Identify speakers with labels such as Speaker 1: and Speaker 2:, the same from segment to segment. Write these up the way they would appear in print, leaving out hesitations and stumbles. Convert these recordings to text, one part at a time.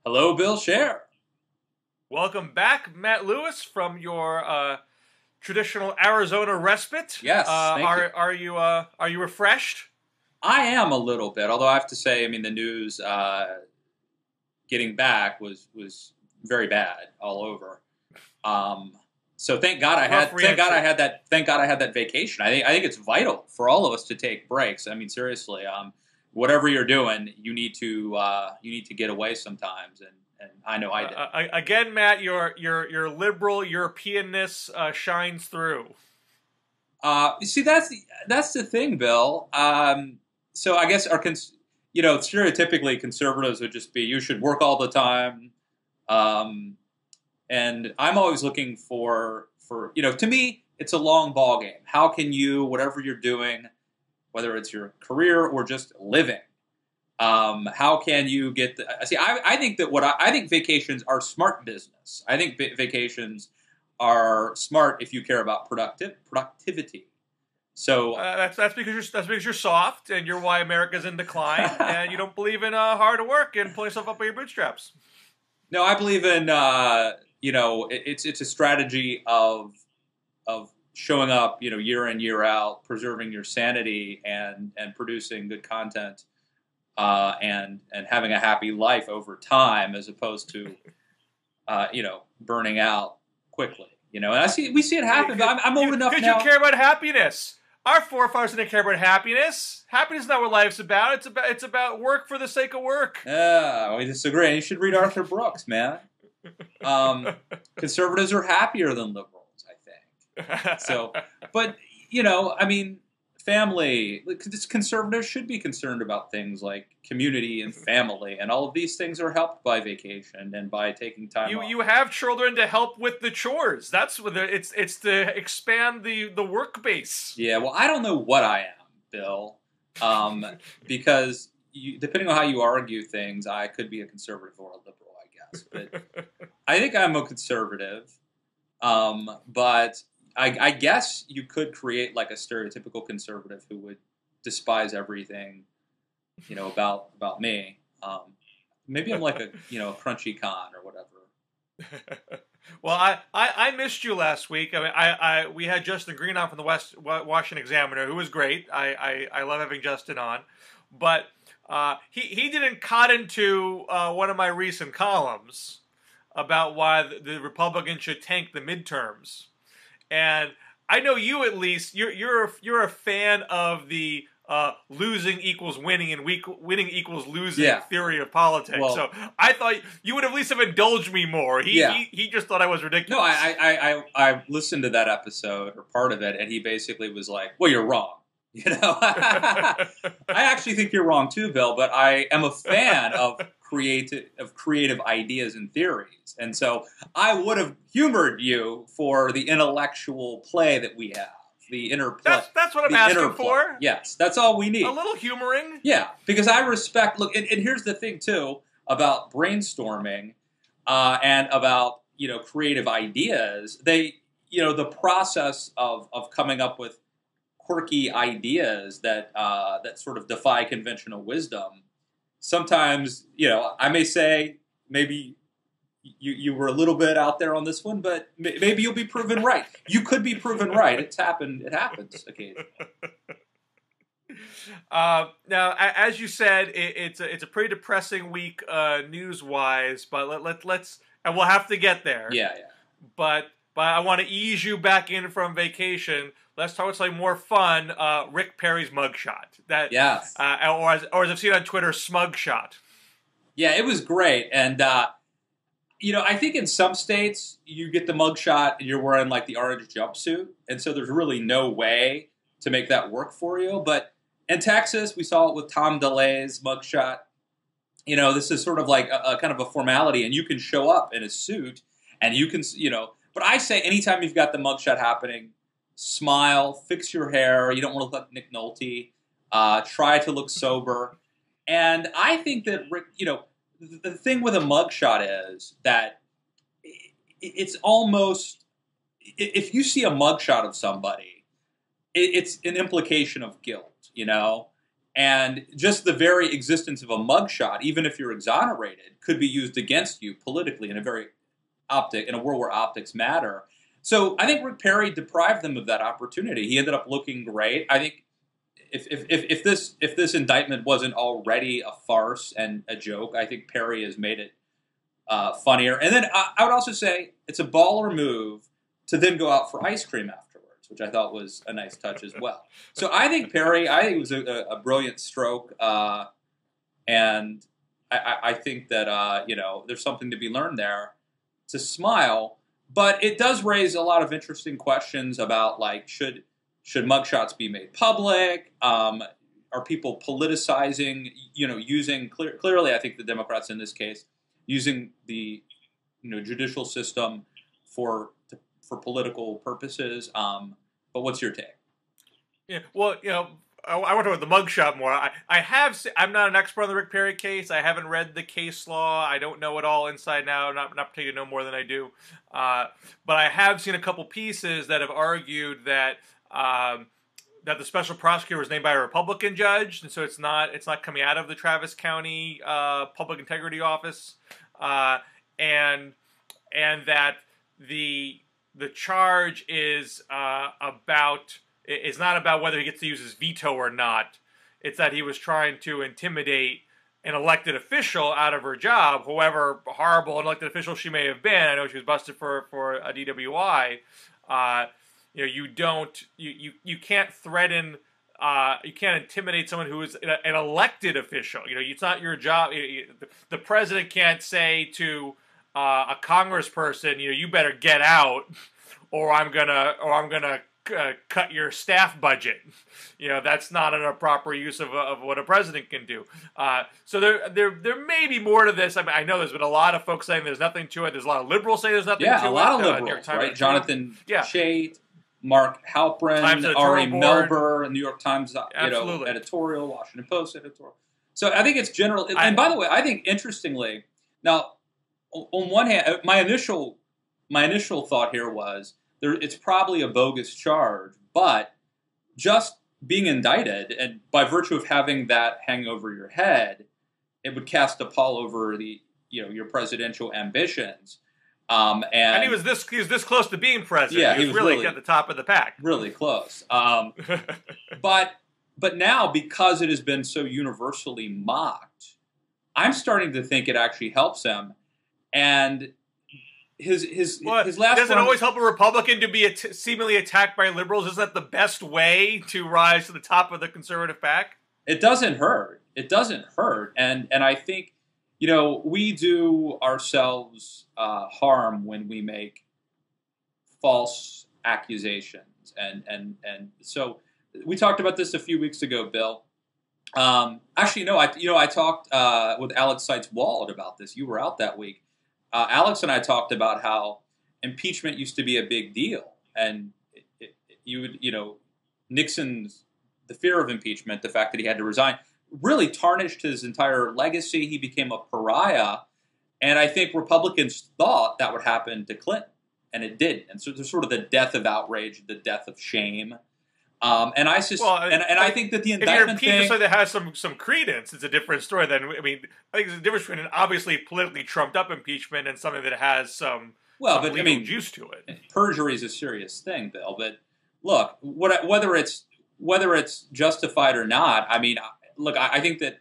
Speaker 1: Hello, Bill Scher.
Speaker 2: Welcome back, Matt Lewis, from your traditional Arizona respite.
Speaker 1: Yes, thank you.
Speaker 2: Are you refreshed?
Speaker 1: I am a little bit, although I have to say, I mean, the news getting back was very bad all over. So thank God I had that vacation. I think it's vital for all of us to take breaks. I mean, seriously, whatever you're doing, you need to get away sometimes, and I know I did.
Speaker 2: Again, Matt, your liberal Europeanness shines through.
Speaker 1: You see, that's the thing, Bill. So I guess stereotypically conservatives would just be you should work all the time, and I'm always looking for to me it's a long ball game. How can you, whatever you're doing, whether it's your career or just living, how can you get the? See, I think that I think vacations are smart business. I think vacations are smart if you care about productivity. So
Speaker 2: that's because you're soft, and you're why America's in decline, and you don't believe in hard work and pull yourself up by your bootstraps.
Speaker 1: no, I believe in it's a strategy of showing up year in year out, preserving your sanity and producing good content, and having a happy life over time, as opposed to burning out quickly. And we see it happen. But I'm old enough now.
Speaker 2: Because you care about happiness. Our forefathers didn't care about happiness. Happiness is not what life's about. It's about work for the sake of work.
Speaker 1: Yeah, we disagree. You should read Arthur Brooks, man. Conservatives are happier than liberals, I think. So, but I mean, family. Conservatives should be concerned about things like community and family, and all of these things are helped by vacation and by taking time off.
Speaker 2: You have children to help with the chores. That's what it's to expand the work base.
Speaker 1: Yeah, well, I don't know what I am, Bill, because depending on how you argue things, I could be a conservative or a liberal, I guess. But I think I'm a conservative, but I guess you could create like a stereotypical conservative who would despise everything, about me. Maybe I'm like a crunchy con or whatever.
Speaker 2: Well, I missed you last week. I mean, we had Justin Green on from the Washington Examiner, who was great. I love having Justin on, but he didn't cut into one of my recent columns about why the Republicans should tank the midterms. And I know you, at least, you're a fan of the losing equals winning and winning equals losing theory of politics. Well, so I thought you would at least have indulged me more. He just thought I was ridiculous.
Speaker 1: No, I listened to that episode or part of it, and he basically was like, "Well, you're wrong." I actually think you're wrong too, Bill. But I am a fan of creative ideas and theories, and so I would have humored you for the intellectual play that we have. The interplay.
Speaker 2: That's what I'm asking for.
Speaker 1: Yes, that's all we need.
Speaker 2: A little humoring.
Speaker 1: Yeah, because I respect. Look, and here's the thing too about brainstorming and about creative ideas. The process of coming up with quirky ideas that sort of defy conventional wisdom. Sometimes I may say maybe. You were a little bit out there on this one, but maybe you'll be proven right. You could be proven right. It's happened. It happens occasionally.
Speaker 2: Now, as you said, it's a pretty depressing week news-wise, but let's and we'll have to get there.
Speaker 1: Yeah.
Speaker 2: But I want to ease you back in from vacation. Let's talk about something more fun. Rick Perry's mugshot.
Speaker 1: Yes.
Speaker 2: Or as I've seen on Twitter, smug shot.
Speaker 1: Yeah, it was great, and. I think in some states you get the mugshot and you're wearing like the orange jumpsuit, and so there's really no way to make that work for you. But in Texas, we saw it with Tom DeLay's mugshot. This is sort of like a kind of a formality, and you can show up in a suit, and you can, But I say anytime you've got the mugshot happening, smile, fix your hair. You don't want to look like Nick Nolte. Try to look sober, and I think that Rick, the thing with a mugshot is that it's almost, if you see a mugshot of somebody, it's an implication of guilt, And just the very existence of a mugshot, even if you're exonerated, could be used against you politically in a world where optics matter. So I think Rick Perry deprived them of that opportunity. He ended up looking great. I think if this indictment wasn't already a farce and a joke, I think Perry has made it funnier. And then I would also say it's a baller move to then go out for ice cream afterwards, which I thought was a nice touch as well. So I think it was a brilliant stroke, and I think that there's something to be learned there. To smile, but it does raise a lot of interesting questions about should mugshots be made public? Are people politicizing? Using clearly, I think the Democrats in this case using the judicial system for political purposes. But what's your take?
Speaker 2: Yeah, well, I want to talk about the mugshot more. I'm not an expert on the Rick Perry case. I haven't read the case law. I don't know it all inside and out. Not particularly know more than I do. But I have seen a couple pieces that have argued that that the special prosecutor was named by a Republican judge, and so it's not coming out of the Travis County Public Integrity Office, and that the charge is it's not about whether he gets to use his veto or not. It's that he was trying to intimidate an elected official out of her job, however horrible an elected official she may have been. I know she was busted for a DWI. You can't threaten, you can't intimidate someone who is an elected official. It's not your job. The president can't say to a congressperson, you better get out, or I'm gonna cut your staff budget. That's not a proper use of what a president can do. So there may be more to this. I mean, I know there's been a lot of folks saying there's nothing to it. There's a lot of liberals saying there's nothing to it.
Speaker 1: Yeah, a lot of liberals, right? Jonathan Chait, Mark Halperin, Ari Melber, New York Times editorial, Washington Post editorial. So I think it's general. And by the way, I think interestingly, now on one hand, my initial thought here was it's probably a bogus charge, but just being indicted, and by virtue of having that hang over your head, it would cast a pall over your presidential ambitions. And
Speaker 2: he was this close to being president.
Speaker 1: Yeah,
Speaker 2: he was really at the top of the pack.
Speaker 1: Really close. But now, because it has been so universally mocked, I'm starting to think it actually helps him. And his last
Speaker 2: doesn't always help a Republican to be seemingly attacked by liberals. Isn't that the best way to rise to the top of the conservative pack?
Speaker 1: It doesn't hurt. And I think we do ourselves harm when we make false accusations, and so we talked about this a few weeks ago, Bill. Actually, no, I talked with Alex Seitz-Wald about this. You were out that week. Alex and I talked about how impeachment used to be a big deal, and Nixon's the fear of impeachment, the fact that he had to resign, really tarnished his entire legacy. He became a pariah, and I think Republicans thought that would happen to Clinton, and it didn't. And so there's sort of the death of outrage, the death of shame. And I think that the indictment thing,
Speaker 2: so that has some credence. It's a different story. I think there's a difference between an obviously politically trumped up impeachment and something that has some legal juice to it.
Speaker 1: Perjury is a serious thing, Bill. But look, whether it's justified or not, I think that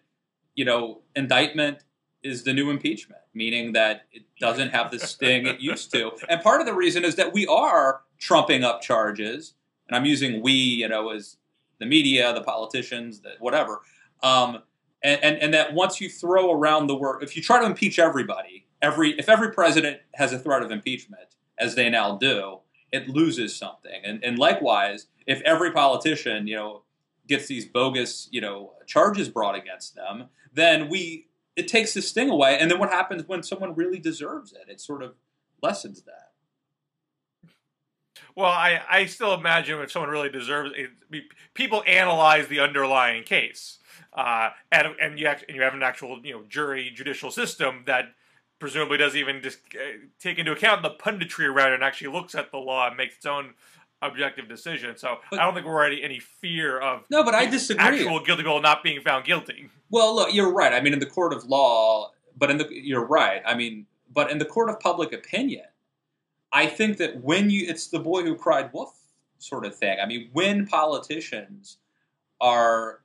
Speaker 1: indictment is the new impeachment, meaning that it doesn't have the sting it used to. And part of the reason is that we are trumping up charges. And I'm using we, as the media, the politicians, whatever. And that once you throw around the word, if you try to impeach everybody, if every president has a threat of impeachment, as they now do, it loses something. And likewise, if every politician, gets these bogus, charges brought against them, then it takes the sting away. And then what happens when someone really deserves it? It sort of lessens that.
Speaker 2: Well, I still imagine if someone really deserves it, people analyze the underlying case, and you have an actual judicial system that presumably doesn't even just take into account the punditry around it and actually looks at the law and makes its own objective decision. So
Speaker 1: But,
Speaker 2: I don't think we're any fear of
Speaker 1: no, but I disagree.
Speaker 2: Actual guilty people not being found guilty.
Speaker 1: Well, look, you're right. I mean, in the court of law, you're right. I mean, but in the court of public opinion, I think that it's the boy who cried wolf sort of thing. I mean, when politicians are,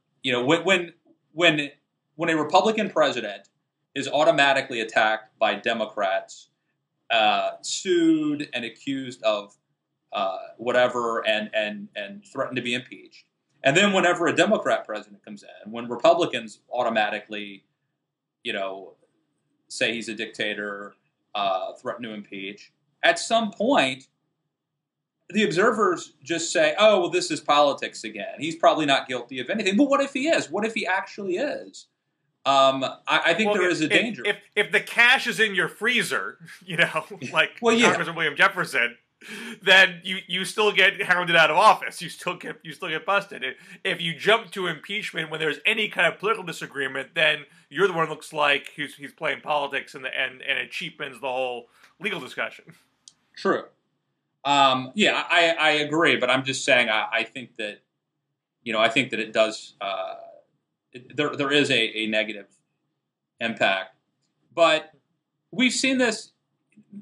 Speaker 1: when a Republican president is automatically attacked by Democrats, sued and accused of whatever, and threatened to be impeached, and then whenever a Democrat president comes in, when Republicans automatically, say he's a dictator, threaten to impeach, at some point, the observers just say, oh, well, this is politics again. He's probably not guilty of anything. But what if he is? What if he actually is? I think there is a danger.
Speaker 2: If the cash is in your freezer, like Congressman William Jefferson, then you still get hounded out of office. You still get busted. If you jump to impeachment when there's any kind of political disagreement, then you're the one who looks like he's playing politics, and it cheapens the whole legal discussion.
Speaker 1: True. I agree, but I'm just saying I think that it does. There is a negative impact, but we've seen this.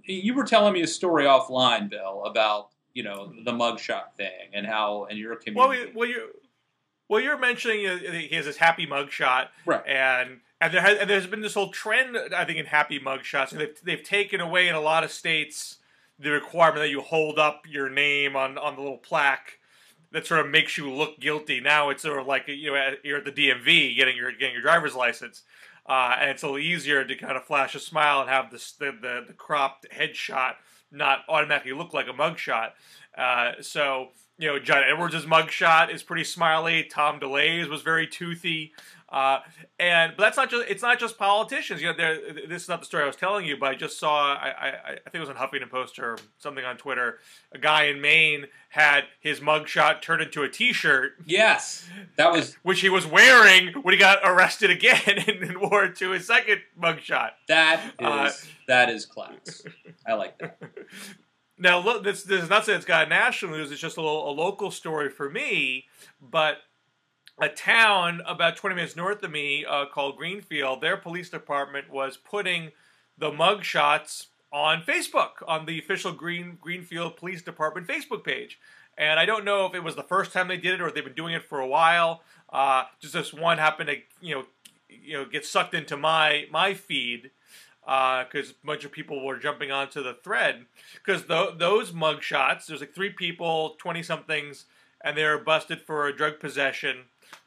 Speaker 1: You were telling me a story offline, Bill, about the mugshot thing and how in your community.
Speaker 2: Well, you're mentioning he has this happy mugshot,
Speaker 1: right?
Speaker 2: And there's been this whole trend, I think, in happy mugshots. They've taken away in a lot of states the requirement that you hold up your name on the little plaque that sort of makes you look guilty. Now it's sort of like you're at the DMV getting your driver's license, and it's a little easier to kind of flash a smile and have the cropped headshot not automatically look like a mugshot. So John Edwards' mugshot is pretty smiley. Tom DeLay's was very toothy. But it's not just politicians. This is not the story I was telling you, but I just saw, I think it was on Huffington Post or something on Twitter. A guy in Maine had his mugshot turned into a T-shirt.
Speaker 1: Yes,
Speaker 2: which he was wearing when he got arrested again, and wore it to his second mugshot.
Speaker 1: That is class. I like that.
Speaker 2: Now, look, this is not saying it's got national news. It's just a local story for me, but a town about 20 minutes north of me called Greenfield, their police department was putting the mugshots on Facebook, on the official Greenfield Police Department Facebook page. And I don't know if it was the first time they did it or if they've been doing it for a while. Just this one happened to get sucked into my feed because a bunch of people were jumping onto the thread. Because those mugshots, there's like 3 people, 20-somethings, and they were busted for drug possession.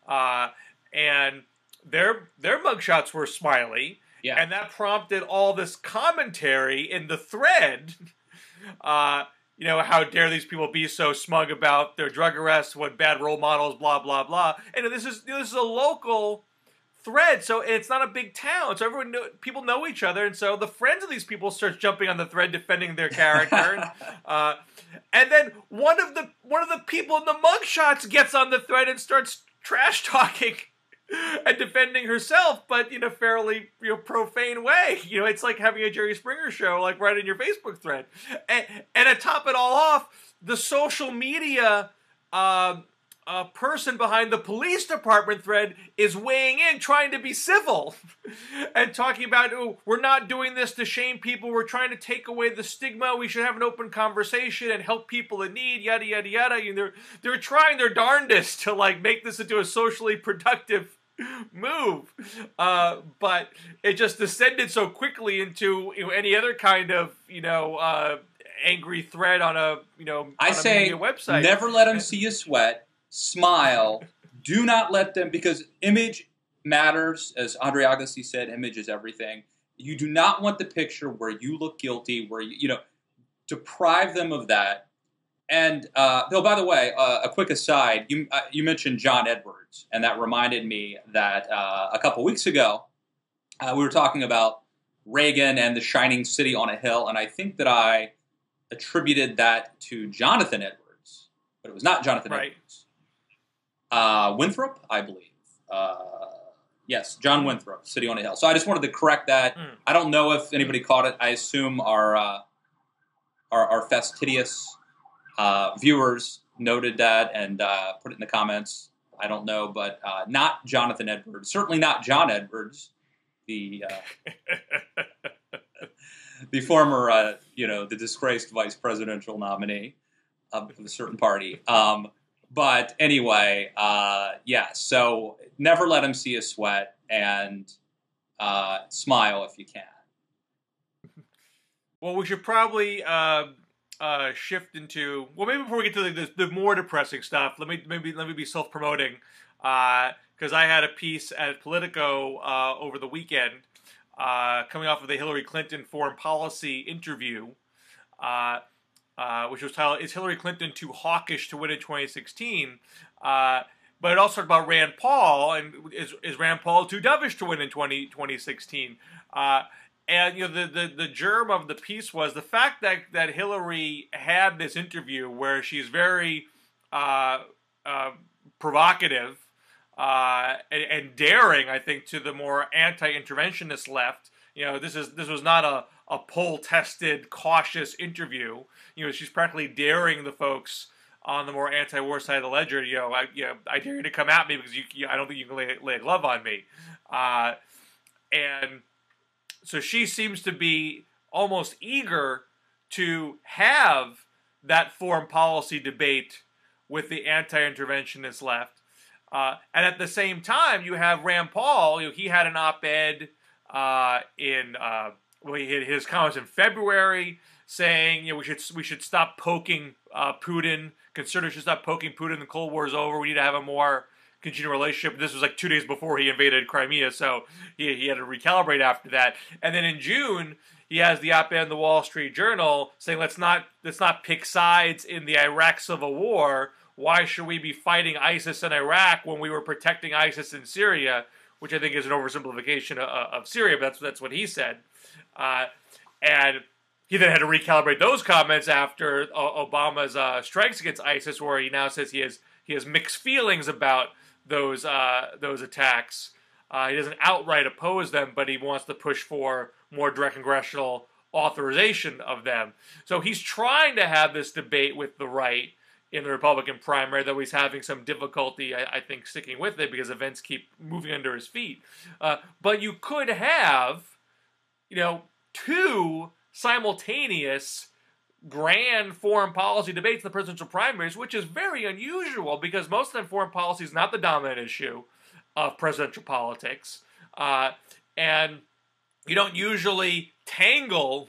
Speaker 2: And their mugshots were smiley, and that prompted all this commentary in the thread. How dare these people be so smug about their drug arrests? What bad role models? Blah blah blah. And this is a local thread, so it's not a big town, so people know each other, and so the friends of these people start jumping on the thread defending their character. And then one of the people in the mugshots gets on the thread and starts trash talking and defending herself, but in a fairly profane way. It's like having a Jerry Springer show, like right in your Facebook thread. And to top it all off, the social media person behind the police department thread is weighing in, trying to be civil and talking about, we're not doing this to shame people. We're trying to take away the stigma. We should have an open conversation and help people in need, yada, yada, yada. And they're trying their darndest to make this into a socially productive move. But it just descended so quickly into any other kind of, angry thread on a,
Speaker 1: I say, media website. Never let them see you sweat. Smile. Do not let them, because image matters. As Andre Agassi said, image is everything. You do not want the picture where you look guilty, where deprive them of that. And Bill, by the way, a quick aside, you mentioned John Edwards, and that reminded me that a couple weeks ago we were talking about Reagan and the shining city on a hill, and I think that I attributed that to Jonathan Edwards, but it was not Jonathan Edwards. Winthrop, I believe. Yes, John Winthrop, City on a Hill. So I just wanted to correct that. I don't know if anybody caught it. I assume our fastidious viewers noted that and put it in the comments. I don't know, but not Jonathan Edwards. Certainly not John Edwards, the the former, the disgraced vice presidential nominee of a certain party. But anyway, so never let him see a sweat, and smile if you can.
Speaker 2: Well, we should probably shift into, well, maybe before we get to the more depressing stuff, let me be self-promoting, because I had a piece at Politico over the weekend coming off of the Hillary Clinton foreign policy interview, which was titled, "Is Hillary Clinton Too Hawkish to Win in 2016?" But it also talked about Rand Paul, and is Rand Paul too dovish to win in 2016? And the germ of the piece was the fact that Hillary had this interview where she's very provocative and daring, I think, to the more anti-interventionist left. This was not a poll-tested, cautious interview. She's practically daring the folks on the more anti-war side of the ledger. I dare you to come at me because I don't think you can lay a glove on me. And so she seems to be almost eager to have that foreign policy debate with the anti-interventionist left. And at the same time, you have Rand Paul. He had an op-ed he had his comments in February saying we should stop poking Putin. Conservatives should stop poking Putin. The Cold War is over. We need to have a more continued relationship. This was like 2 days before he invaded Crimea, so he had to recalibrate after that. And then in June, he has the op-ed in the Wall Street Journal saying let's not pick sides in the Iraq civil war. Why should we be fighting ISIS in Iraq when we were protecting ISIS in Syria? Which I think is an oversimplification of Syria, but that's what he said. And he then had to recalibrate those comments after Obama's strikes against ISIS, where he now says he has mixed feelings about those attacks. He doesn't outright oppose them, but he wants to push for more direct congressional authorization of them. So he's trying to have this debate with the right in the Republican primary, though he's having some difficulty, I think, sticking with it because events keep moving under his feet. But you could have, two simultaneous grand foreign policy debates in the presidential primaries, which is very unusual because most of the time foreign policy is not the dominant issue of presidential politics. And you don't usually tangle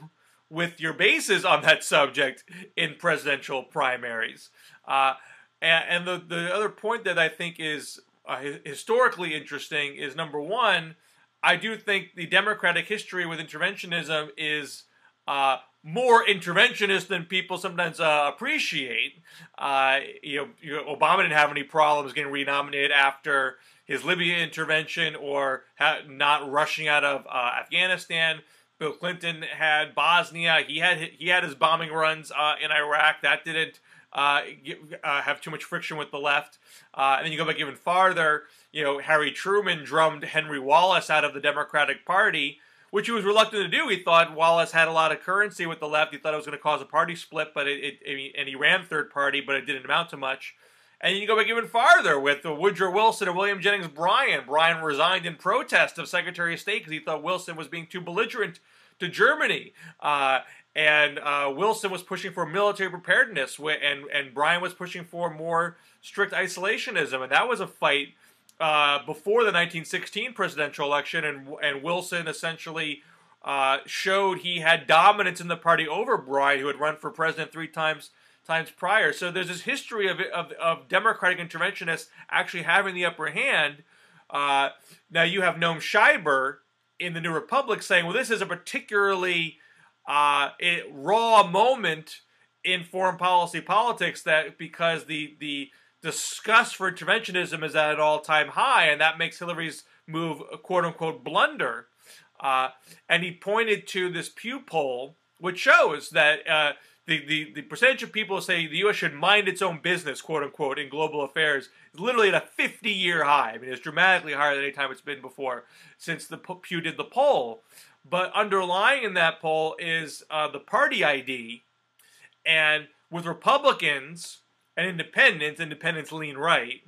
Speaker 2: with your bases on that subject in presidential primaries. And the other point that I think is historically interesting is, number one, I do think the Democratic history with interventionism is more interventionist than people sometimes appreciate. Obama didn't have any problems getting renominated after his Libya intervention or not rushing out of Afghanistan. Bill Clinton had Bosnia. He had his bombing runs in Iraq. That didn't have too much friction with the left. And then you go back even farther. Harry Truman drummed Henry Wallace out of the Democratic Party, which he was reluctant to do. He thought Wallace had a lot of currency with the left. He thought it was going to cause a party split, and he ran third party, but it didn't amount to much. And you go back even farther with Woodrow Wilson and William Jennings Bryan. Bryan resigned in protest of Secretary of State because he thought Wilson was being too belligerent to Germany. And Wilson was pushing for military preparedness, and Bryan was pushing for more strict isolationism. And that was a fight before the 1916 presidential election, and Wilson essentially showed he had dominance in the party over Bryan, who had run for president three times prior. So there's this history of Democratic interventionists actually having the upper hand. Now you have Noam Scheiber in the New Republic saying, well, this is a particularly raw moment in foreign policy politics, that because the disgust for interventionism is at an all-time high, and that makes Hillary's move a quote-unquote blunder. And he pointed to this Pew poll, which shows that the percentage of people who say the U.S. should mind its own business, quote-unquote, in global affairs is literally at a 50-year high. I mean, it's dramatically higher than any time it's been before since the Pew did the poll. But underlying in that poll is the party ID. And with Republicans and independents lean right,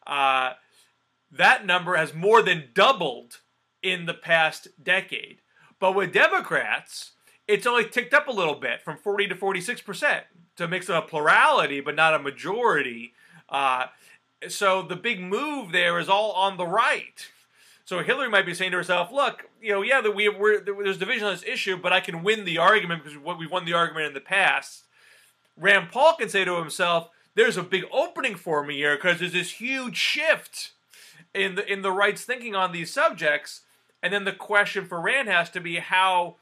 Speaker 2: that number has more than doubled in the past decade. But with Democrats, it's only ticked up a little bit from 40 to 46%. To mix a plurality, but not a majority. So the big move there is all on the right. So Hillary might be saying to herself, look, there's division on this issue, but I can win the argument because we've won the argument in the past. Rand Paul can say to himself, there's a big opening for me here because there's this huge shift in the right's thinking on these subjects. And then the question for Rand has to be how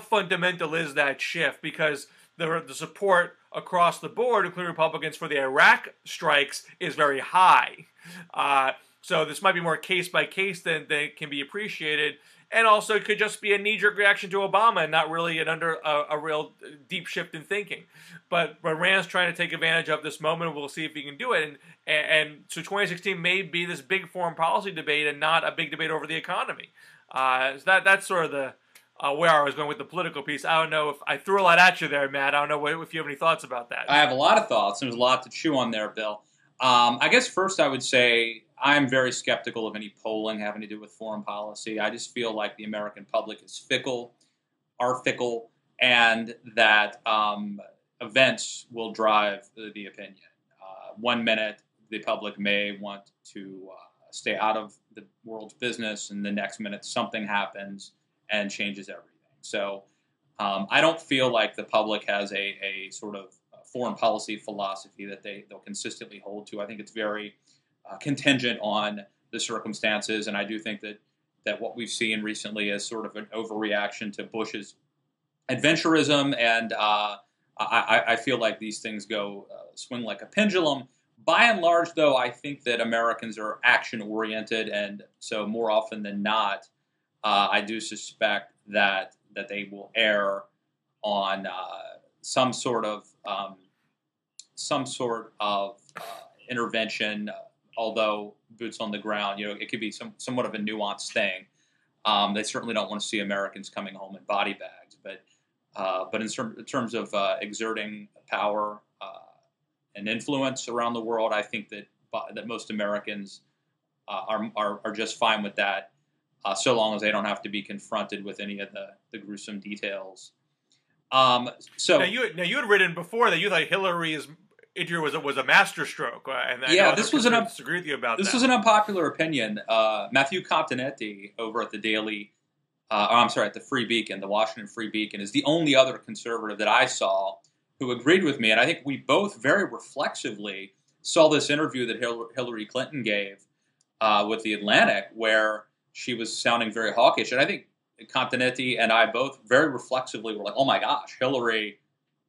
Speaker 2: fundamental is that shift? Because the support across the board, including Republicans, for the Iraq strikes is very high. So this might be more case by case than can be appreciated. And also it could just be a knee-jerk reaction to Obama and not really a real deep shift in thinking. But Rand's trying to take advantage of this moment. We'll see if he can do it. And so 2016 may be this big foreign policy debate and not a big debate over the economy. So that's sort of the where I was going with the political piece. I don't know if I threw a lot at you there, Matt. I don't know if you have any thoughts about that.
Speaker 1: I have a lot of thoughts. There's a lot to chew on there, Bill. I guess first I would say I'm very skeptical of any polling having to do with foreign policy. I just feel like the American public is fickle, and that events will drive the opinion. 1 minute, the public may want to stay out of the world's business, and the next minute something happens and changes everything. So I don't feel like the public has a sort of foreign policy philosophy that they'll consistently hold to. I think it's very contingent on the circumstances, and I do think that what we've seen recently is sort of an overreaction to Bush's adventurism, and I feel like these things go swing like a pendulum. By and large, though, I think that Americans are action-oriented, and so more often than not, I do suspect that they will err on some sort of intervention. Although boots on the ground, it could be somewhat of a nuanced thing. They certainly don't want to see Americans coming home in body bags, but in terms of exerting power and influence around the world, I think that most Americans are just fine with that. So long as they don't have to be confronted with any of the gruesome details. So
Speaker 2: now you had written before that you thought Hillary's injury was a masterstroke, and
Speaker 1: this was
Speaker 2: disagree with you about
Speaker 1: this
Speaker 2: that.
Speaker 1: was an unpopular opinion. Matthew Continetti over at at the Free Beacon, the Washington Free Beacon, is the only other conservative that I saw who agreed with me, and I think we both very reflexively saw this interview that Hillary Clinton gave with the Atlantic, where she was sounding very hawkish. And I think Continetti and I both very reflexively were like, oh my gosh, Hillary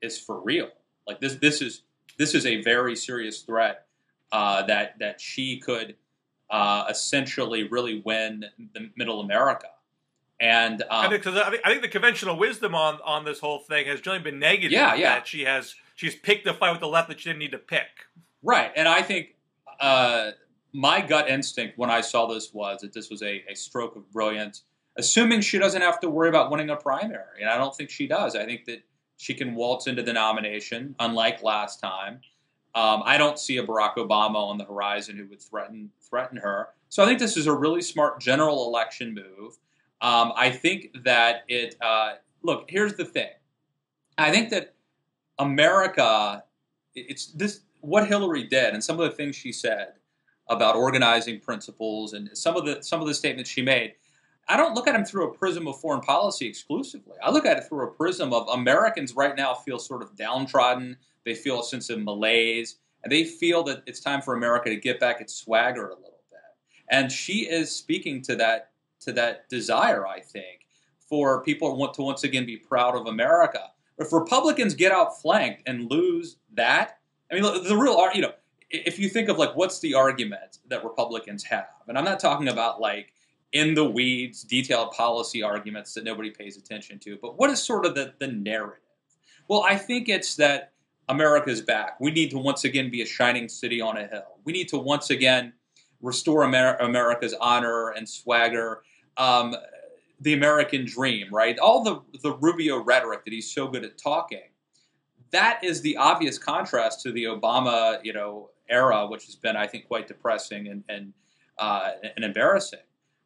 Speaker 1: is for real. Like this is a very serious threat that she could essentially really win the Middle America. And
Speaker 2: I think the conventional wisdom on this whole thing has generally been negative.
Speaker 1: Yeah.
Speaker 2: That she's picked a fight with the left that she didn't need to pick.
Speaker 1: Right, and I think my gut instinct when I saw this was that this was a stroke of brilliance, assuming she doesn't have to worry about winning a primary. And I don't think she does. I think that she can waltz into the nomination, unlike last time. I don't see a Barack Obama on the horizon who would threaten her. So I think this is a really smart general election move. I think that look, here's the thing. I think that America, what Hillary did and some of the things she said about organizing principles and some of the statements she made, I don't look at them through a prism of foreign policy exclusively. I look at it through a prism of Americans right now feel sort of downtrodden. They feel a sense of malaise, and they feel that it's time for America to get back its swagger a little bit. And she is speaking to that desire, I think, for people to want to once again be proud of America. If Republicans get outflanked and lose that, I mean, the real, if you think of like what's the argument that Republicans have, and I'm not talking about like in the weeds, detailed policy arguments that nobody pays attention to, but what is sort of the narrative? Well, I think it's that America's back. We need to once again be a shining city on a hill. We need to once again restore America's honor and swagger, the American dream, right? All the Rubio rhetoric that he's so good at talking, that is the obvious contrast to the Obama, era, which has been, I think, quite depressing and embarrassing.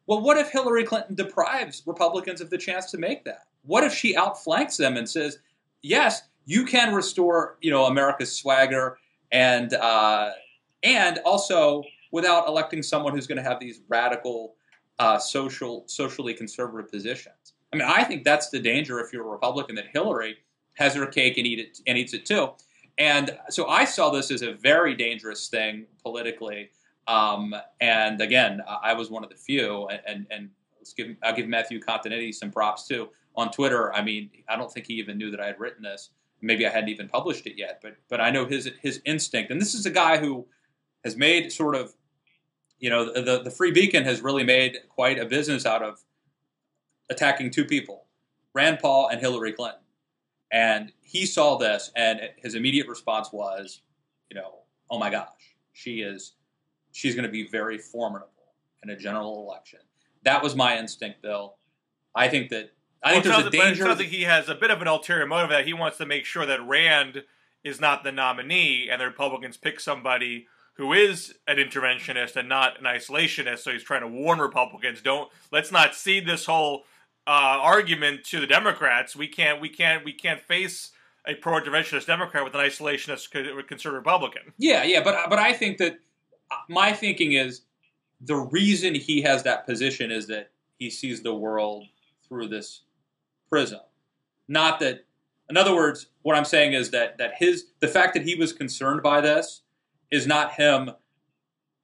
Speaker 1: Well, what if Hillary Clinton deprives Republicans of the chance to make that? What if she outflanks them and says, yes, you can restore, America's swagger and also without electing someone who's going to have these radical, socially conservative positions. I mean, I think that's the danger if you're a Republican, that Hillary has her cake and eats it too. And so I saw this as a very dangerous thing politically. And again, I was one of the few. And I'll give Matthew Continetti some props too on Twitter. I mean, I don't think he even knew that I had written this. Maybe I hadn't even published it yet. But I know his instinct. And this is a guy who has made sort of, the Free Beacon has really made quite a business out of attacking two people, Rand Paul and Hillary Clinton. And he saw this, and his immediate response was, oh my gosh, she's going to be very formidable in a general election. That was my instinct, Bill. I think there's a danger. It sounds
Speaker 2: like he has a bit of an ulterior motive that he wants to make sure that Rand is not the nominee, and the Republicans pick somebody who is an interventionist and not an isolationist. So he's trying to warn Republicans, let's not cede this whole argument to the Democrats. We can't face a pro-interventionist Democrat with an isolationist conservative Republican.
Speaker 1: Yeah, but I think that my thinking is the reason he has that position is that he sees the world through this prism. Not that, in other words, what I'm saying is that the fact that he was concerned by this is not him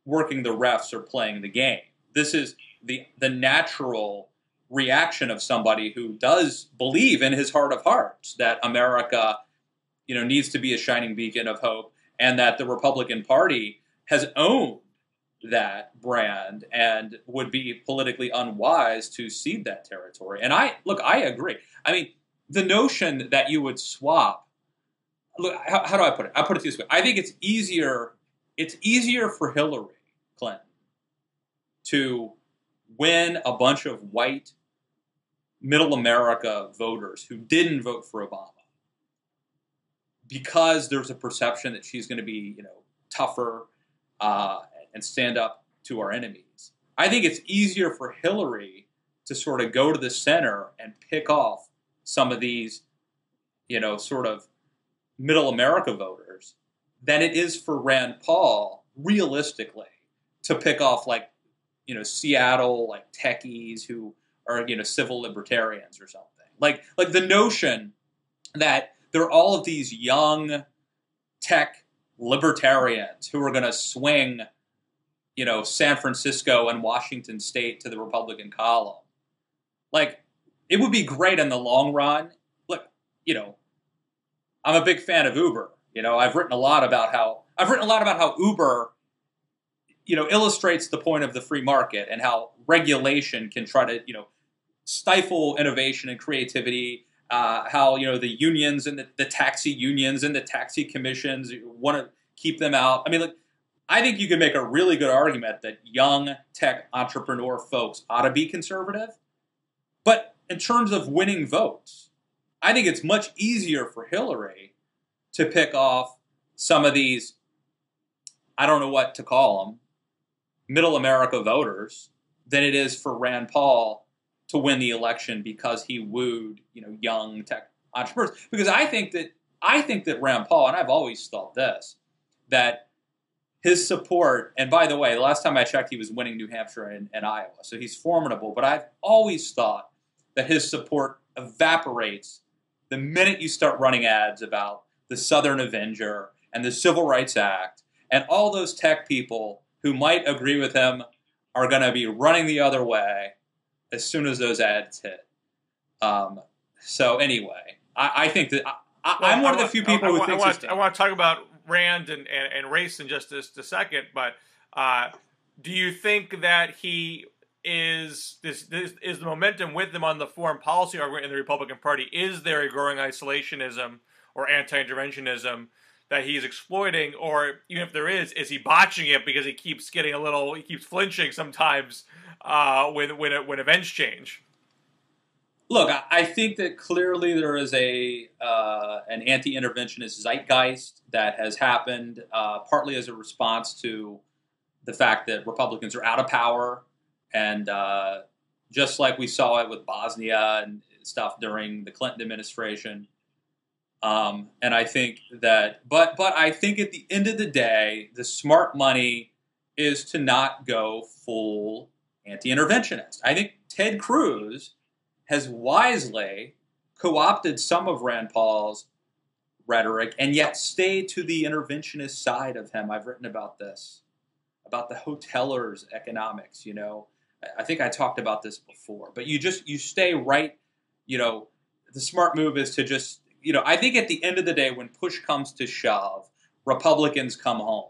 Speaker 1: working the refs or playing the game. This is the natural reaction of somebody who does believe in his heart of hearts that America, needs to be a shining beacon of hope, and that the Republican Party has owned that brand and would be politically unwise to cede that territory. And I agree. I mean, the notion that you would swap. Look, how do I put it? I put it this way. I think it's easier for Hillary Clinton to win a bunch of white middle America voters who didn't vote for Obama because there's a perception that she's going to be, tougher and stand up to our enemies. I think it's easier for Hillary to sort of go to the center and pick off some of these, sort of middle America voters than it is for Rand Paul, realistically, to pick off Seattle, techies who are, civil libertarians or something. Like the notion that there are all of these young tech libertarians who are going to swing, San Francisco and Washington State to the Republican column. It would be great in the long run. Look, I'm a big fan of Uber. I've written a lot about how Uber, illustrates the point of the free market and how regulation can try to, stifle innovation and creativity. How the unions and the taxi unions and the taxi commissions want to keep them out. I mean, I think you can make a really good argument that young tech entrepreneur folks ought to be conservative. But in terms of winning votes, I think it's much easier for Hillary to pick off some of these, I don't know what to call them, middle America voters than it is for Rand Paul to win the election because he wooed, young tech entrepreneurs. Because I think that Rand Paul, and I've always thought this, that his support, and by the way, the last time I checked, he was winning New Hampshire and Iowa, so he's formidable. But I've always thought that his support evaporates the minute you start running ads about the Southern Avenger and the Civil Rights Act, and all those tech people who might agree with him are going to be running the other way as soon as those ads hit. So anyway, I think that I'm one of the few people who thinks
Speaker 2: I want to talk about Rand and race in just a second, but do you think that he is the momentum with him on the foreign policy argument in the Republican Party? Is there a growing isolationism or anti-interventionism that he's exploiting, or even if there is he botching it because he keeps flinching sometimes when events change?
Speaker 1: Look, I think that clearly there is an anti-interventionist zeitgeist that has happened, partly as a response to the fact that Republicans are out of power, and just like we saw it with Bosnia and stuff during the Clinton administration. And I think that, but I think at the end of the day, the smart money is to not go full anti-interventionist. I think Ted Cruz has wisely co-opted some of Rand Paul's rhetoric and yet stayed to the interventionist side of him. I've written about this, about the hotelers' economics. I think I talked about this before, but you stay right. The smart move is to just, I think at the end of the day, when push comes to shove, Republicans come home.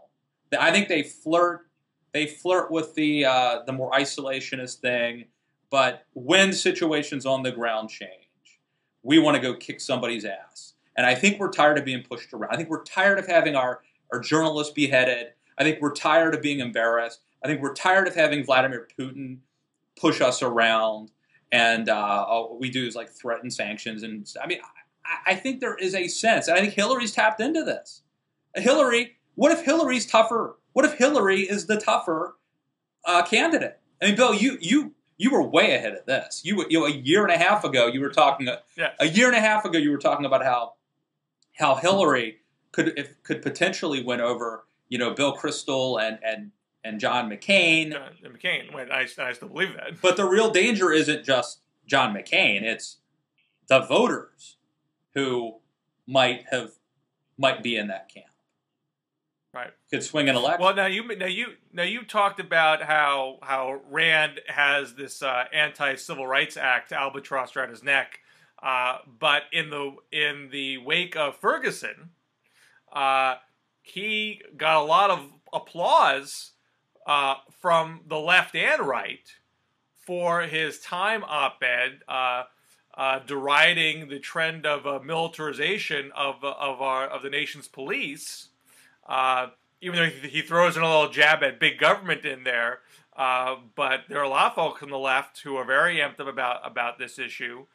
Speaker 1: I think they flirt with the more isolationist thing. But when situations on the ground change, we want to go kick somebody's ass. And I think we're tired of being pushed around. I think we're tired of having our journalists beheaded. I think we're tired of being embarrassed. I think we're tired of having Vladimir Putin push us around. And all we do is like threaten sanctions. And I mean, I think there is a sense, and I think Hillary's tapped into this. What if Hillary's tougher? What if Hillary is the tougher candidate? I mean, Bill, you were way ahead of this. A year and a half ago, you were talking.
Speaker 2: Yes.
Speaker 1: A year and a half ago, you were talking about how Hillary could potentially win over Bill Kristol and John McCain.
Speaker 2: Wait, I still believe that.
Speaker 1: But the real danger isn't just John McCain; it's the voters who might be in that camp.
Speaker 2: Right.
Speaker 1: Could swing an election.
Speaker 2: Well, now you talked about how Rand has this anti-civil rights act albatross around his neck, but in the wake of Ferguson, he got a lot of applause from the left and right for his Time op-ed deriding the trend of militarization of the nation's police. Even though he throws in a little jab at big government in there, but there are a lot of folks on the left who are very amped up about this issue,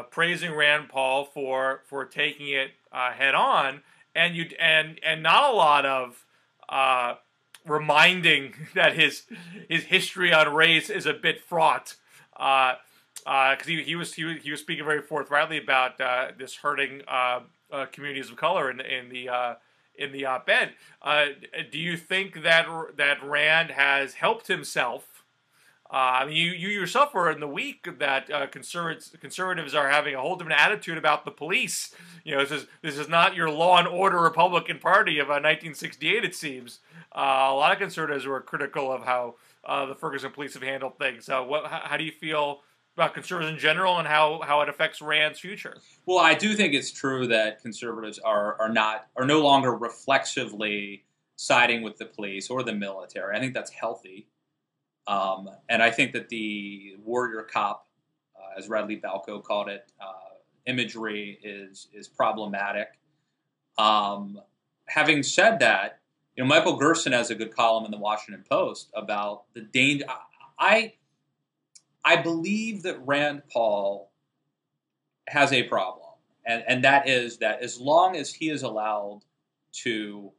Speaker 2: praising Rand Paul for taking it head on, and not a lot of reminding that his history on race is a bit fraught, because he was speaking very forthrightly about this hurting communities of color in the op-ed. Do you think that Rand has helped himself? I mean, you yourself were in the week that conservatives are having a whole different attitude about the police. This is not your law and order Republican Party of 1968. It seems a lot of conservatives were critical of how the Ferguson police have handled things. How do you feel about conservatives in general and how it affects Rand's future?
Speaker 1: Well, I do think it's true that conservatives are no longer reflexively siding with the police or the military. I think that's healthy. And I think that the warrior cop, as Radley Balco called it, imagery is problematic. Having said that, Michael Gerson has a good column in the Washington Post about the danger. I believe that Rand Paul has a problem, and that is that as long as he is allowed to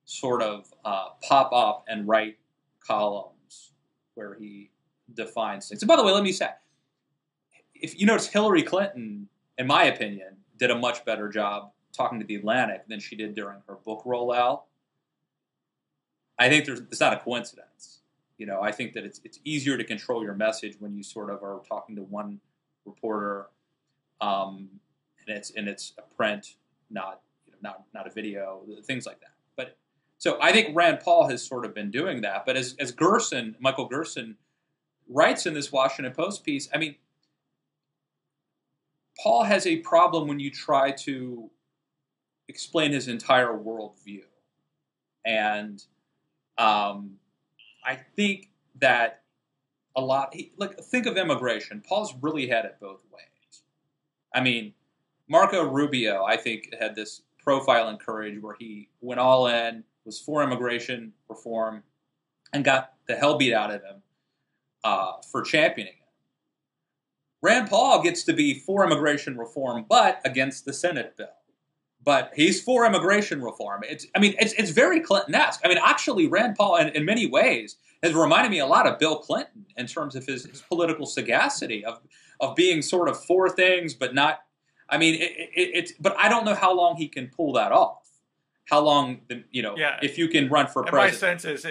Speaker 1: sort of pop up and write columns where he defines things. And by the way, let me say, if you notice, Hillary Clinton, in my opinion, did a much better job talking to The Atlantic than she did during her book rollout. I think it's not a coincidence. I think that it's easier to control your message when you sort of are talking to one reporter, and it's a print, not a video, things like that. But so I think Rand Paul has sort of been doing that. But as Michael Gerson writes in this Washington Post piece, I mean, Paul has a problem when you try to explain his entire worldview, and I think that a lot. Think of immigration. Paul's really had it both ways. I mean, Marco Rubio, I think, had this profile in Courage where he went all in, was for immigration reform, and got the hell beat out of him for championing it. Rand Paul gets to be for immigration reform, but against the Senate bill. But he's for immigration reform. It's very Clinton-esque. I mean, actually, Rand Paul, in many ways, has reminded me a lot of Bill Clinton in terms of his political sagacity of being sort of for things, but not. I mean, but I don't know how long he can pull that off. How long, if you can run for president.
Speaker 2: My sense is,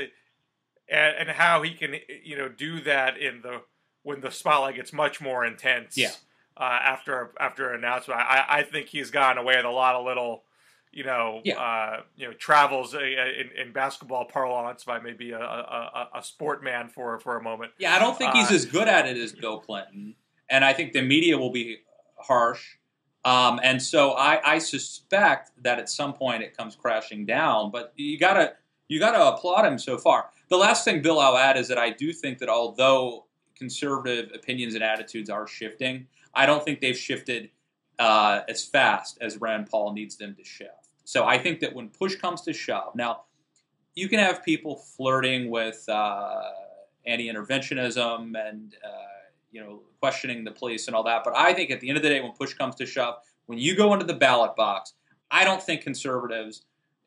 Speaker 2: and how he can, do that when the spotlight gets much more intense.
Speaker 1: Yeah.
Speaker 2: After an announcement, I think he's gone away with a lot of little, travels in basketball parlance by maybe a sport man for a moment.
Speaker 1: Yeah, I don't think he's as good at it as Bill Clinton, and I think the media will be harsh, and so I suspect that at some point it comes crashing down. But you gotta applaud him so far. The last thing, Bill, I'll add is that I do think that although conservative opinions and attitudes are shifting, I don't think they've shifted as fast as Rand Paul needs them to shift. So I think that when push comes to shove, now you can have people flirting with anti-interventionism and questioning the police and all that, but I think at the end of the day, when push comes to shove, when you go into the ballot box, I don't think conservatives,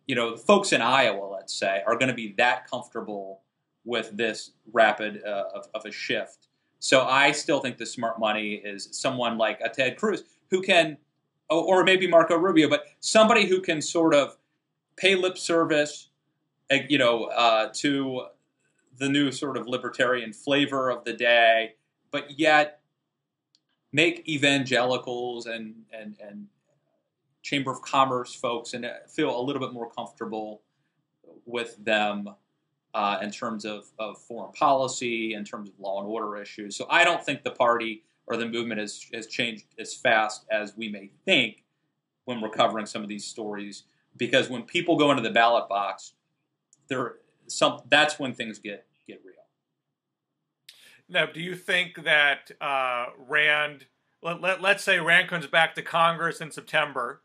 Speaker 1: the folks in Iowa, let's say, are going to be that comfortable with this rapid of a shift. So I still think the smart money is someone like a Ted Cruz who can, or maybe Marco Rubio, but somebody who can sort of pay lip service, to the new sort of libertarian flavor of the day, but yet make evangelicals and Chamber of Commerce folks and feel a little bit more comfortable with them. In terms of foreign policy, in terms of law and order issues. So I don't think the party or the movement has changed as fast as we may think when we're covering some of these stories. Because when people go into the ballot box, that's when things get real.
Speaker 2: Now, do you think that Rand, let's say Rand comes back to Congress in September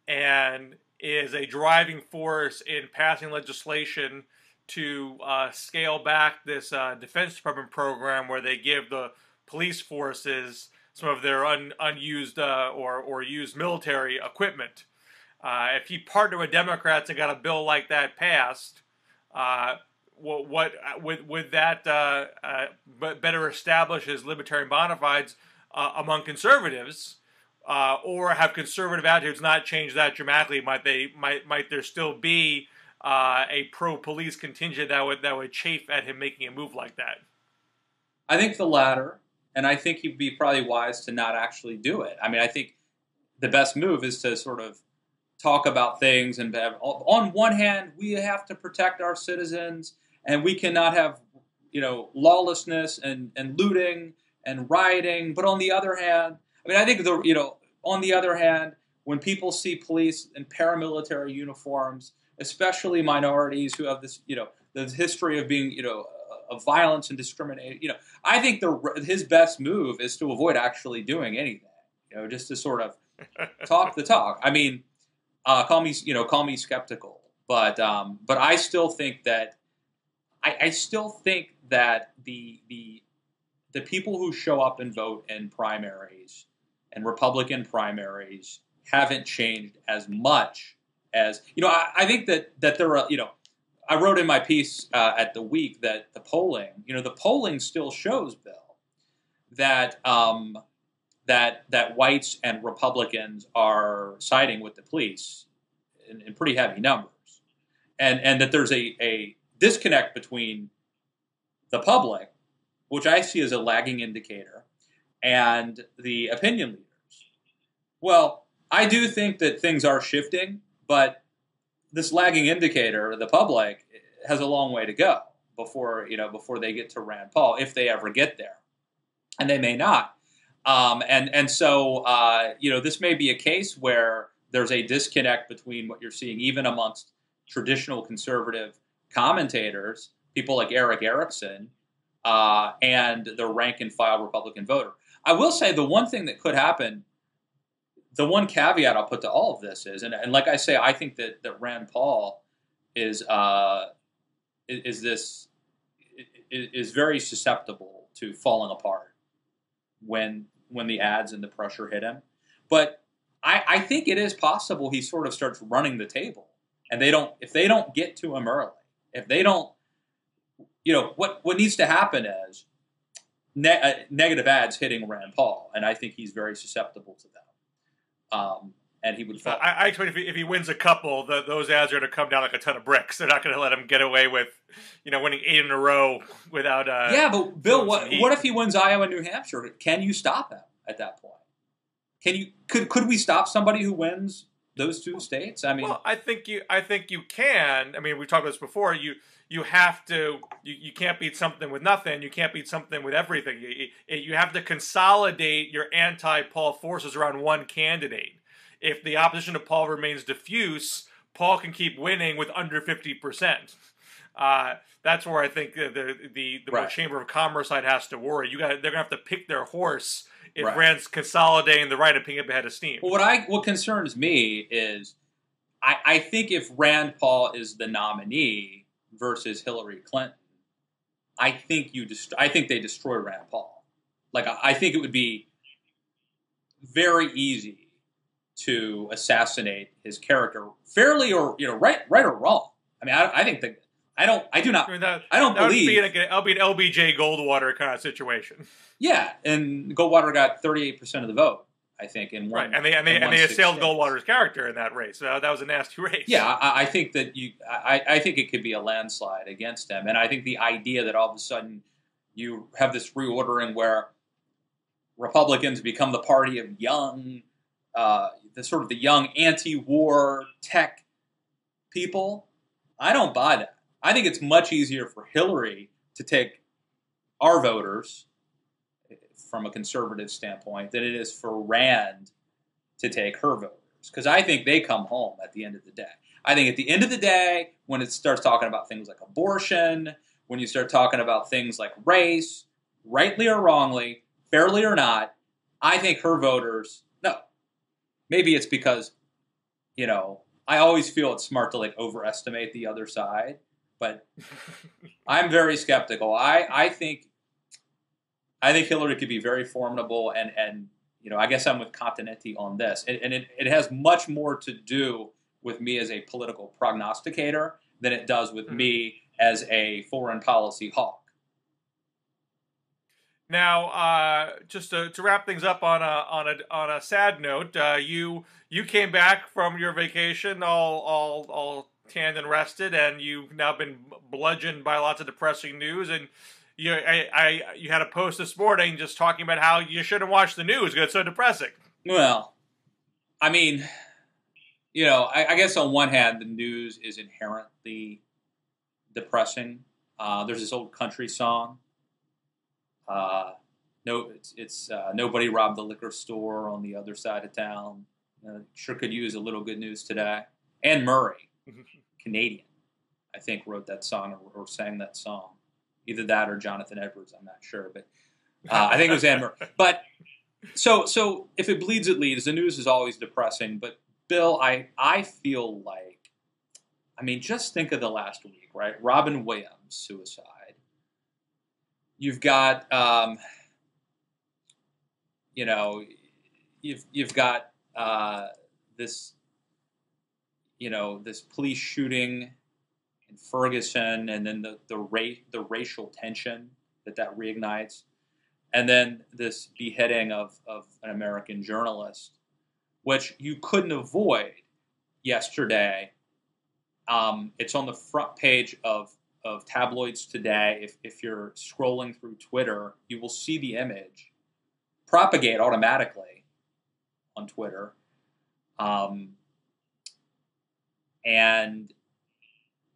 Speaker 2: and is a driving force in passing legislation to scale back this Defense Department program where they give the police forces some of their unused or used military equipment. If he partnered with Democrats and got a bill like that passed, would that better establish his libertarian bona fides among conservatives, or have conservative attitudes not changed that dramatically? Might there still be a pro-police contingent that would chafe at him making a move like that?
Speaker 1: I think the latter, and I think he'd be probably wise to not actually do it. I mean, I think the best move is to sort of talk about things and on one hand, we have to protect our citizens, and we cannot have lawlessness and looting and rioting. But on the other hand, I think on the other hand, when people see police in paramilitary uniforms, especially minorities who have this, the history of being, of violence and discrimination, I think his best move is to avoid actually doing anything, just to sort of talk the talk. I mean, call me skeptical, but I still think that I still think that the people who show up and vote in primaries and Republican primaries haven't changed as much as, I think that there are, I wrote in my piece at the Week that the polling still shows, Bill, that that whites and Republicans are siding with the police in pretty heavy numbers, and that there's a disconnect between the public, which I see as a lagging indicator, and the opinion leaders. Well, I do think that things are shifting, but this lagging indicator, the public, has a long way to go before they get to Rand Paul, if they ever get there, and they may not. So this may be a case where there's a disconnect between what you're seeing even amongst traditional conservative commentators, people like Eric Erickson, and the rank and file Republican voter. I will say the one thing that could happen, the one caveat I'll put to all of this is, and like I say, I think that Rand Paul is very susceptible to falling apart when when the ads and the pressure hit him. But I think it is possible he sort of starts running the table, and if they don't get to him early, if they don't, what needs to happen is negative ads hitting Rand Paul, and I think he's very susceptible to them. And he would fall.
Speaker 2: I expect if he wins a couple, those ads are going to come down like a ton of bricks. They're not going to let him get away with, winning 8 in a row without.
Speaker 1: Yeah, but Bill, what if he wins Iowa and New Hampshire? Can you stop him at that point? Could we stop somebody who wins those 2 states? I mean,
Speaker 2: well, I think you can. I mean, we've talked about this before. You have to. You can't beat something with nothing. You can't beat something with everything. You have to consolidate your anti-Paul forces around one candidate. If the opposition to Paul remains diffuse, Paul can keep winning with under 50%. That's where I think the
Speaker 1: right.
Speaker 2: Chamber of Commerce side has to worry. They're going to have to pick their horse if
Speaker 1: right.
Speaker 2: Rand's consolidating the right and picking up ahead of steam.
Speaker 1: Well, what concerns me is I think if Rand Paul is the nominee versus Hillary Clinton, I think they destroy Rand Paul. Like, I think it would be very easy to assassinate his character, fairly or right or wrong. I mean, I think that I don't believe
Speaker 2: that would be an LBJ Goldwater kind of situation.
Speaker 1: Yeah, and Goldwater got 38% of the vote, I think, in one.
Speaker 2: Right, and they assailed Goldwater's character in that race. So that was a nasty race.
Speaker 1: Yeah, I think that I think it could be a landslide against him, and I think the idea that all of a sudden you have this reordering where Republicans become the party of young. The young anti-war tech people, I don't buy that. I think it's much easier for Hillary to take our voters from a conservative standpoint than it is for Rand to take her voters. Because I think they come home at the end of the day. I think at the end of the day, when it starts talking about things like abortion, when you start talking about things like race, rightly or wrongly, fairly or not, I think her voters, no. Maybe it's because, I always feel it's smart to overestimate the other side, but I'm very skeptical. I think Hillary could be very formidable, and I guess I'm with Continenti on this, and it has much more to do with me as a political prognosticator than it does with me as a foreign policy hawk.
Speaker 2: Now, just to wrap things up on a sad note, you came back from your vacation all tanned and rested, and you've now been bludgeoned by lots of depressing news. And you had a post this morning just talking about how you shouldn't watch the news because it's so depressing.
Speaker 1: Well, I mean, I guess on one hand the news is inherently depressing. There's this old country song. Nobody robbed the liquor store on the other side of town. Sure could use a little good news today. Anne Murray, Canadian, I think wrote that song or sang that song. Either that or Jonathan Edwards, I'm not sure, but I think it was Anne Murray. But so if it bleeds, it leads. The news is always depressing. But Bill, I feel like, just think of the last week, right? Robin Williams suicide. You've got, you've got this, this police shooting in Ferguson, and then the racial tension that reignites, and then this beheading of an American journalist, which you couldn't avoid yesterday. It's on the front page of tabloids today. If you're scrolling through Twitter, you will see the image propagate automatically on Twitter. And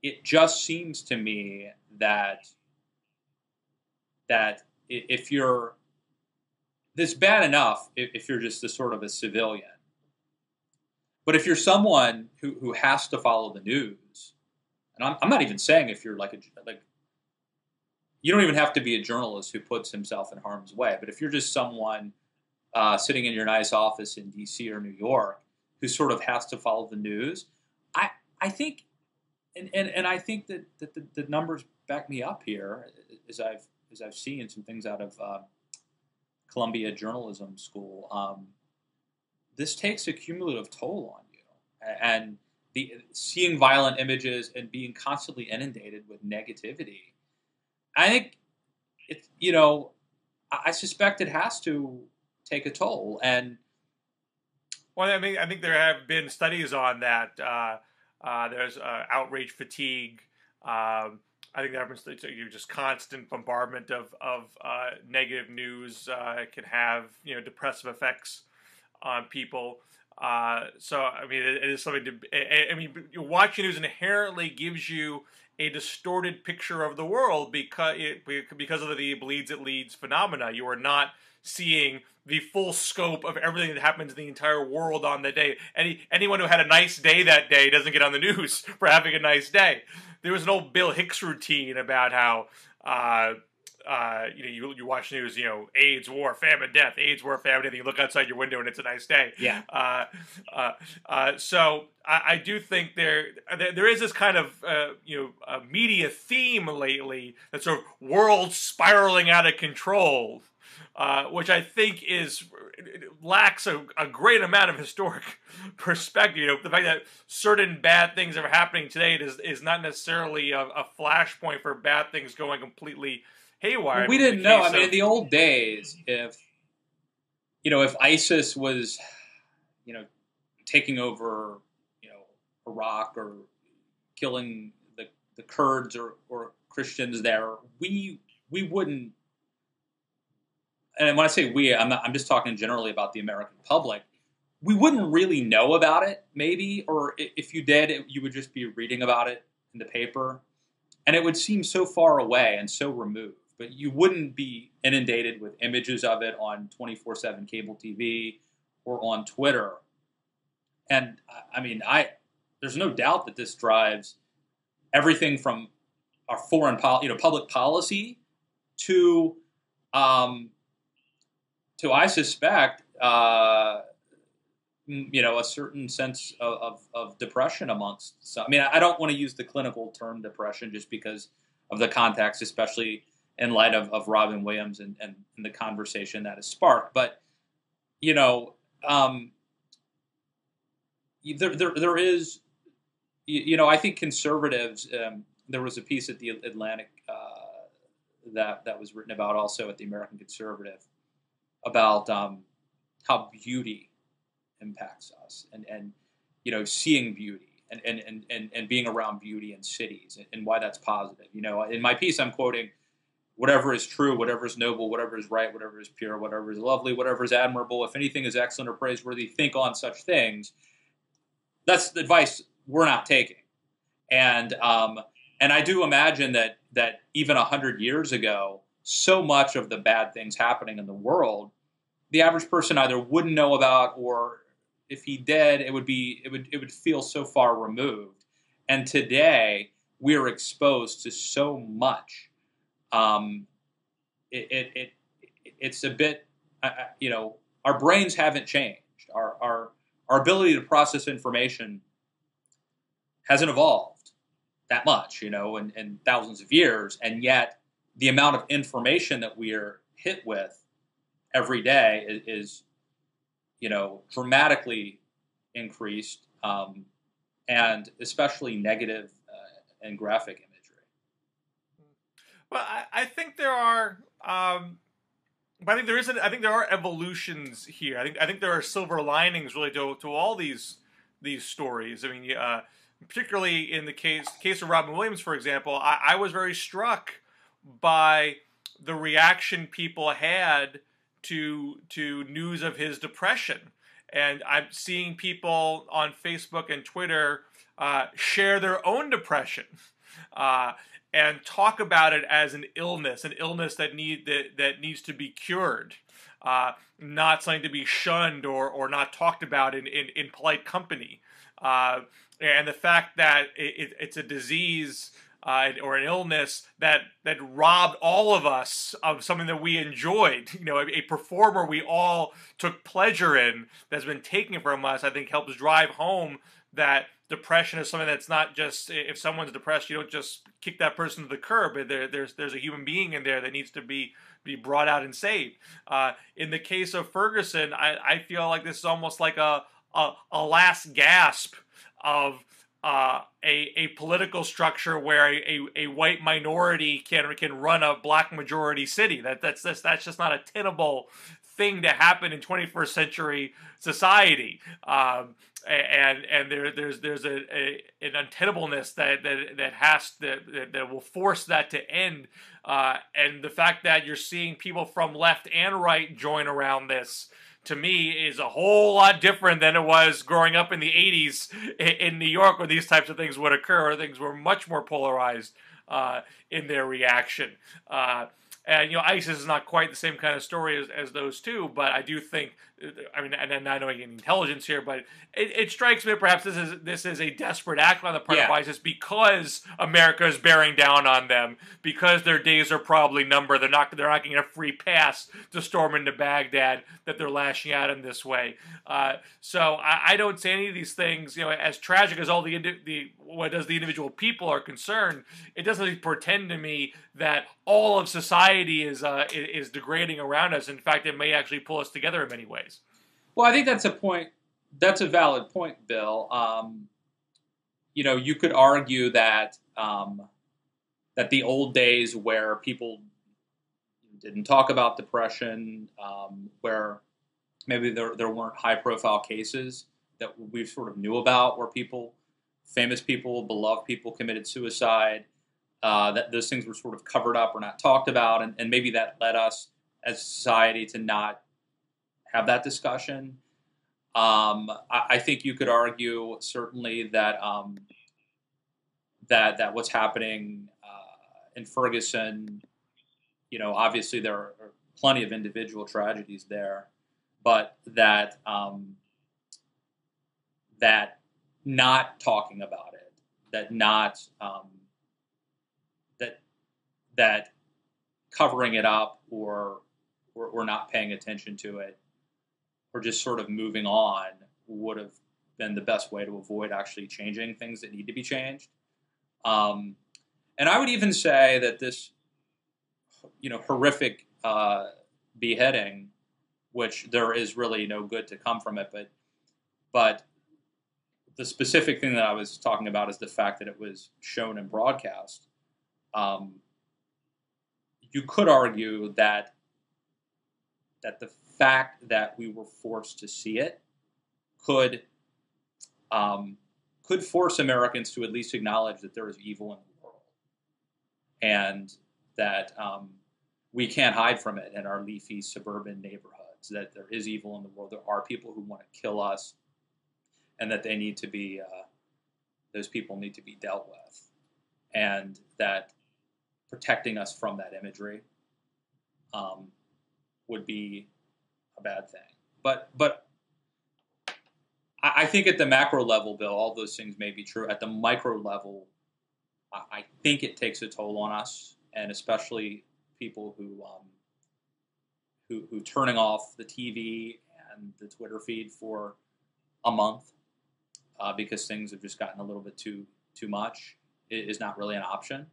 Speaker 1: it just seems to me that if you're this bad enough, if you're just a sort of a civilian, but if you're someone who has to follow the news, and I'm not even saying if you're you don't even have to be a journalist who puts himself in harm's way, but if you're just someone sitting in your nice office in D.C. or New York who sort of has to follow the news, I think, and I think that the numbers back me up here, as I've seen some things out of Columbia Journalism School. This takes a cumulative toll on you, and seeing violent images and being constantly inundated with negativity. I think it's, I suspect it has to take a toll. And
Speaker 2: well, I think there have been studies on that. There's outrage fatigue. I think there have been just constant bombardment of negative news can have depressive effects on people. So I mean, it is something to. I mean, watching news inherently gives you a distorted picture of the world because of the bleeds it leads phenomena. You are not seeing the full scope of everything that happens in the entire world on the day. Anyone who had a nice day that day doesn't get on the news for having a nice day. There was an old Bill Hicks routine about how you watch news, AIDS, war, famine, death, AIDS, war, famine, death. You look outside your window and it's a nice day.
Speaker 1: Yeah.
Speaker 2: So I do think there is this kind of media theme lately that's sort of world spiraling out of control, which I think lacks a great amount of historic perspective. The fact that certain bad things are happening today is not necessarily a flashpoint for bad things going completely haywire.
Speaker 1: Well, we didn't know. I mean, in the old days, if ISIS was, taking over, Iraq or killing the Kurds or Christians there, we wouldn't. And when I say we, I'm just talking generally about the American public. We wouldn't really know about it, maybe, or if you did, you would just be reading about it in the paper, and it would seem so far away and so removed. But you wouldn't be inundated with images of it on 24/7 cable TV or on Twitter. And I mean, there's no doubt that this drives everything from our public policy to I suspect, a certain sense of depression amongst some. I mean, I don't want to use the clinical term depression just because of the context, especially in light of Robin Williams and the conversation that has sparked. But, there is, I think conservatives, there was a piece at the Atlantic that was written about also at the American Conservative about how beauty impacts us and seeing beauty and being around beauty in cities and why that's positive. In my piece, I'm quoting, whatever is true, whatever is noble, whatever is right, whatever is pure, whatever is lovely, whatever is admirable, if anything is excellent or praiseworthy, think on such things. That's the advice we're not taking. And I do imagine that even 100 years ago, so much of the bad things happening in the world, the average person either wouldn't know about, or if he did, it would feel so far removed. And today we're exposed to so much. It's a bit, our brains haven't changed. Our ability to process information hasn't evolved that much, in thousands of years, and yet the amount of information that we are hit with every day is dramatically increased, and especially negative and graphic imagery.
Speaker 2: Well, I think there are, but I think there are evolutions here. I think there are silver linings really to all these stories. I mean, particularly in the case of Robin Williams, for example, I was very struck by the reaction people had to news of his depression. And I'm seeing people on Facebook and Twitter share their own depression and talk about it as an illness that needs to be cured, not something to be shunned or not talked about in polite company. And the fact that it's a disease or an illness that robbed all of us of something that we enjoyed, a performer we all took pleasure in, that's been taken from us, I think helps drive home that depression is something that's not just, if someone's depressed, you don't just kick that person to the curb. There's a human being in there that needs to be be brought out and saved. In the case of Ferguson, I feel like this is almost like a last gasp of a political structure where a white minority can run a black majority city. That's just not a tenable thing to happen in 21st century society. And there's an untenableness that will force that to end. And the fact that you're seeing people from left and right join around this, to me, is a whole lot different than it was growing up in the 80s in New York, where these types of things would occur. Things were much more polarized in their reaction. And, ISIS is not quite the same kind of story as those two, but I do think, and I'm not knowing any intelligence here, but it strikes me that perhaps this is a desperate act on the part of ISIS because America is bearing down on them, because their days are probably numbered. They're not getting a free pass to storm into Baghdad, that they're lashing out in this way. So I don't say any of these things, as tragic as all what does the individual people are concerned. It doesn't pretend to me that all of society is degrading around us. In fact, it may actually pull us together in many ways.
Speaker 1: Well, I think that's a point. That's a valid point, Bill. You could argue that that the old days where people didn't talk about depression, where maybe there weren't high-profile cases that we sort of knew about, where famous people, beloved people committed suicide, that those things were sort of covered up or not talked about, and maybe that led us as a society to not have that discussion. I think you could argue certainly that that what's happening in Ferguson, obviously there are plenty of individual tragedies there, but that that not talking about it, that not that covering it up or not paying attention to it, or just sort of moving on, would have been the best way to avoid actually changing things that need to be changed. And I would even say that this, horrific beheading, which there is really no good to come from it, but the specific thing that I was talking about is the fact that it was shown and broadcast. You could argue that the fact that we were forced to see it could force Americans to at least acknowledge that there is evil in the world, and that we can't hide from it in our leafy suburban neighborhoods, that there is evil in the world. There are people who want to kill us, and that they need to be, those people need to be dealt with, and that protecting us from that imagery would be a bad thing. But I think at the macro level, Bill, all those things may be true. At the micro level, I think it takes a toll on us, and especially people who turning off the TV and the Twitter feed for a month because things have just gotten a little bit too much is not really an option.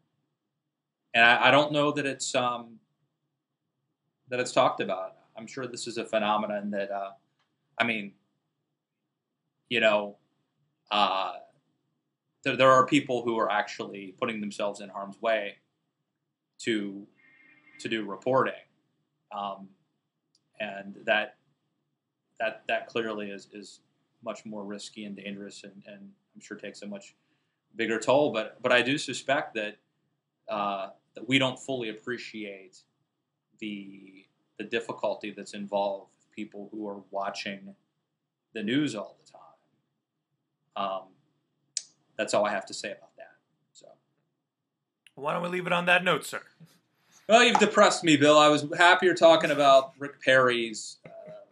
Speaker 1: And I don't know that it's talked about. I'm sure this is a phenomenon that, there are people who are actually putting themselves in harm's way to do reporting, and that clearly is much more risky and dangerous, and I'm sure takes a much bigger toll. But I do suspect that that we don't fully appreciate the difficulty that's involved with people who are watching the news all the time. That's all I have to say about that. So,
Speaker 2: why don't we leave it on that note, sir?
Speaker 1: Well, you've depressed me, Bill. I was happier talking about Rick Perry's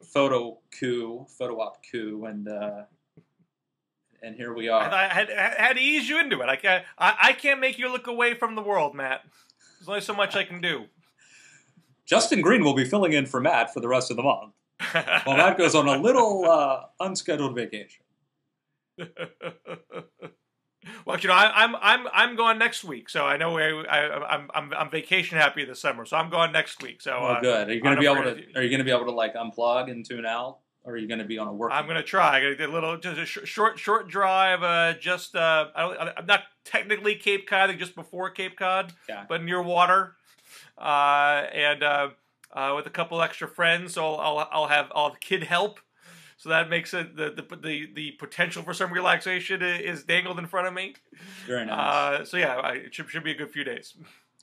Speaker 1: photo op coup, and here we are.
Speaker 2: I had to ease you into it. I can't make you look away from the world, Matt. There's only so much I can do.
Speaker 1: Justin Green will be filling in for Matt for the rest of the month, while Matt goes on a little unscheduled vacation.
Speaker 2: Well, I'm going next week, so I know I'm vacation happy this summer, so I'm going next week. So
Speaker 1: Oh, good. Are you going to be able to? Are you going to be able to like unplug and tune out, or are you going to be on a work?
Speaker 2: I'm going to try. I'm going to do a little, just a short drive. I'm not technically Cape Cod, I think just before Cape Cod, but near water, and with a couple extra friends. So I'll have kid help. So that makes it the potential for some relaxation is dangled in front of me.
Speaker 1: Very nice.
Speaker 2: So yeah, it should be a good few days.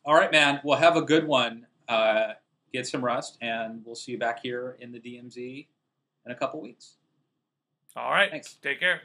Speaker 1: All right, man. Well, have a good one. Get some rest, and we'll see you back here in the DMZ in a couple weeks.
Speaker 2: All right.
Speaker 1: Thanks.
Speaker 2: Take care.